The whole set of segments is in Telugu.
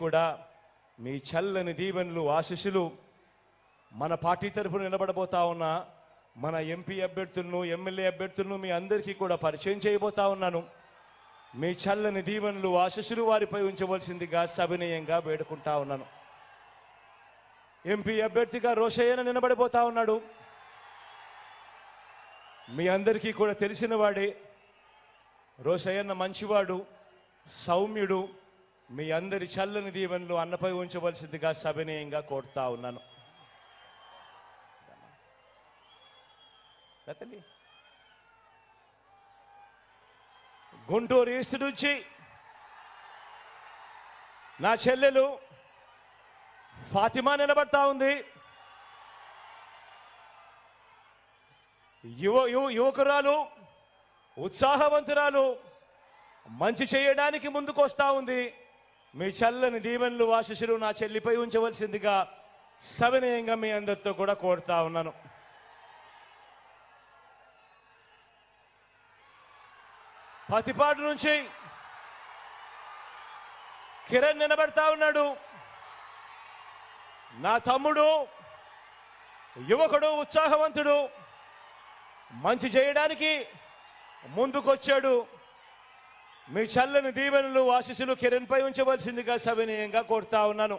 కూడా మీ చల్లని దీవెనలు ఆశీస్సులు మన పార్టీ తరఫున నిలబడబోతా ఉన్న మన ఎంపీ అభ్యర్థులను ఎమ్మెల్యే అభ్యర్థులను మీ అందరికీ కూడా పరిచయం చేయబోతా ఉన్నాను. మీ చల్లని దీవెనలు ఆశీస్సులు వారిపై ఉంచవలసిందిగా సవినయంగా వేడుకుంటా ఉన్నాను. ఎంపీ అభ్యర్థిగా రోషయ్యన నిలబడిపోతా ఉన్నాడు. మీ అందరికీ కూడా తెలిసిన వాడే. రోషయ్యన్న మంచివాడు, సౌమ్యుడు. మీ అందరి చల్లని దీవెనలు అన్నపై ఉంచవలసిందిగా సవినయంగా కోరుతా ఉన్నాను. గుంటూరు ఈస్ట్ నుంచి నా చెల్లెలు ఫాతిమా నిలబడతా ఉంది. యువకురాలు, ఉత్సాహవంతురాలు, మంచి చేయడానికి ముందుకు వస్తా ఉంది. మీ చల్లని దీవెనలు ఆశీస్సులు నా చెల్లిపై ఉంచవలసిందిగా సవినయంగా మీ అందరితో కూడా కోరుతా ఉన్నాను. పతిపాడు నుంచి కిరణ్ నిలబడతా ఉన్నాడు. నా తమ్ముడు, యువకుడు, ఉత్సాహవంతుడు, మంచి చేయడానికి ముందుకొచ్చాడు. మీ చల్లని దీవెనలు ఆశీస్సులు కిరణ్పై ఉంచవలసిందిగా సవినయంగా కోరుతా ఉన్నాను.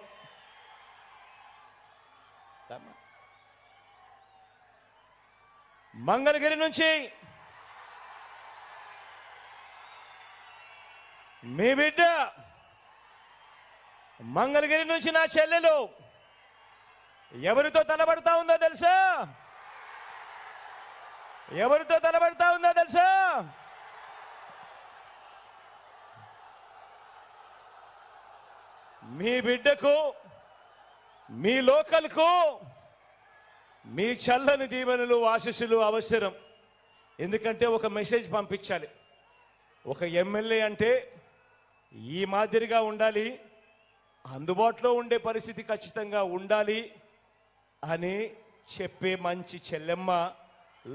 మంగళగిరి నుంచి మీ బిడ్డ, మంగళగిరి నుంచి నా చెల్లెలు ఎవరితో తలబడతా ఉందో తెలుసా? ఎవరితో తలబడతా ఉందో తెలుసా? మీ బిడ్డకు, మీ లోకల్కు మీ చల్లని దీవెనలు ఆశీస్సులు అవసరం. ఎందుకంటే ఒక మెసేజ్ పంపించాలి. ఒక ఎమ్మెల్యే అంటే ఈ మాదిరిగా ఉండాలి, అందుబాటులో ఉండే పరిస్థితి ఖచ్చితంగా ఉండాలి అని చెప్పే మంచి చెల్లెమ్మ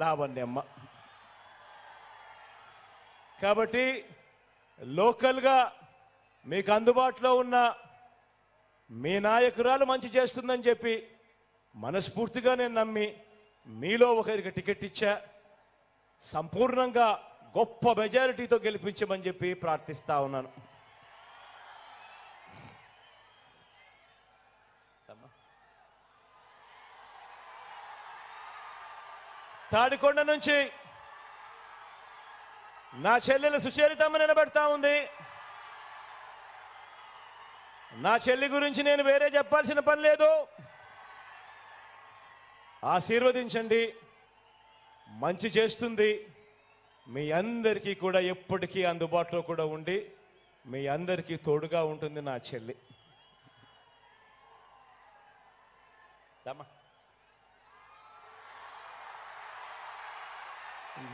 లావణ్యమ్మ. కాబట్టి లోకల్గా మీకు అందుబాటులో ఉన్న మీ నాయకురాలు మంచి చేస్తుందని చెప్పి మనస్ఫూర్తిగా నేను నమ్మి మీలో ఒకరికి టికెట్ ఇచ్చా. సంపూర్ణంగా గొప్ప మెజారిటీతో గెలిపించమని చెప్పి ప్రార్థిస్తా ఉన్నాను. తాడికొండ నుంచి నా చెల్లెలు సుచరితమ్మ నిలబడతా ఉంది. నా చెల్లి గురించి నేను వేరే చెప్పాల్సిన పని లేదు. ఆశీర్వదించండి, మంచి చేస్తుంది. మీ అందరికీ కూడా ఎప్పటికీ అందుబాటులో కూడా ఉండి మీ అందరికీ తోడుగా ఉంటుంది నా చెల్లి.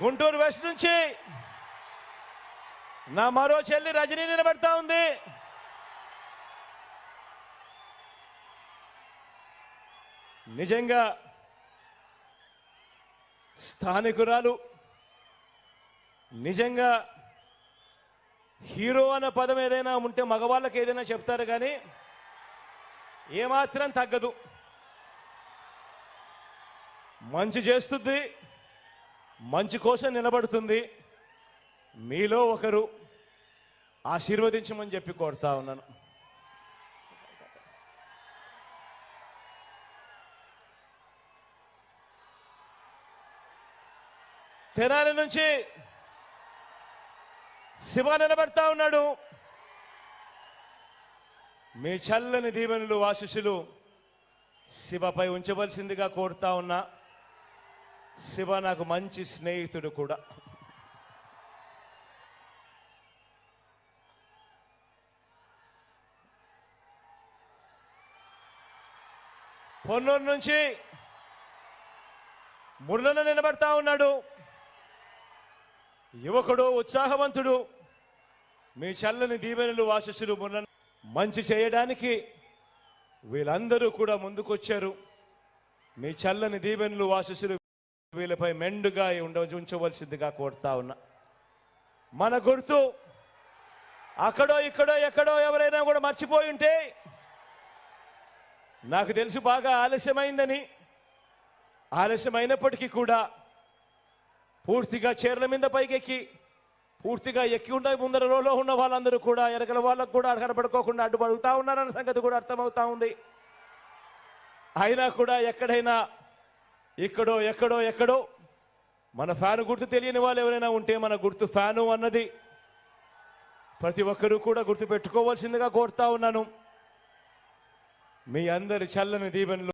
గుంటూరు వెస్ట్ నుంచి నా మరో చెల్లి రజనీ నిలబడతా ఉంది. నిజంగా స్థానికురాలు, నిజంగా హీరో అన్న పదం ఏదైనా ఉంటే మగవాళ్ళకి ఏదైనా చెప్తారు, కానీ ఏమాత్రం తగ్గదు. మంచి చేస్తుంది, మంచి కోసం నిలబడుతుంది. మీలో ఒకరు ఆశీర్వదించమని చెప్పి కోరుతా ఉన్నాను. తెనాలి నుంచి శివ నిలబడతా ఉన్నాడు. మీ చల్లని దీవెనలు ఆశీస్సులు శివపై ఉంచవలసిందిగా కోరుతా ఉన్నా. శివ నాకు మంచి స్నేహితుడు కూడా. పొన్నూరు నుంచి మురళన నిలబడతా ఉన్నాడు. యువకుడు, ఉత్సాహవంతుడు. మీ చల్లని దీవెనలు ఆశీస్సులు మురళన మంచి చేయడానికి వీళ్ళందరూ కూడా ముందుకొచ్చారు. మీ చల్లని దీవెనలు ఆశీస్సులు వీళ్ళపై మెండుగా ఉంచవలసిందిగా కోరుతా ఉన్నా. మన గుర్తు అక్కడో ఇక్కడో ఎక్కడో ఎవరైనా కూడా మర్చిపోయి ఉంటే నాకు తెలిసి బాగా ఆలస్యమైందని, ఆలస్యమైనప్పటికీ కూడా పూర్తిగా చీరల మీద పైకెక్కి పూర్తిగా ఎక్కి ఉండే ముందర రోలో ఉన్న వాళ్ళందరూ కూడా ఎరగల వాళ్ళకు కూడా కనపడుకోకుండా అడ్డుపడుతూ ఉన్నారన్న సంగతి కూడా అర్థమవుతా ఉంది. అయినా కూడా ఎక్కడైనా ఇక్కడో ఎక్కడో ఎక్కడో మన ఫ్యాను గుర్తు తెలియని వాళ్ళు ఎవరైనా ఉంటే మన గుర్తు ఫ్యాను అన్నది ప్రతి ఒక్కరూ కూడా గుర్తు పెట్టుకోవాల్సిందిగా కోరుతా ఉన్నాను. మీ అందరి చల్లని దీవెనలు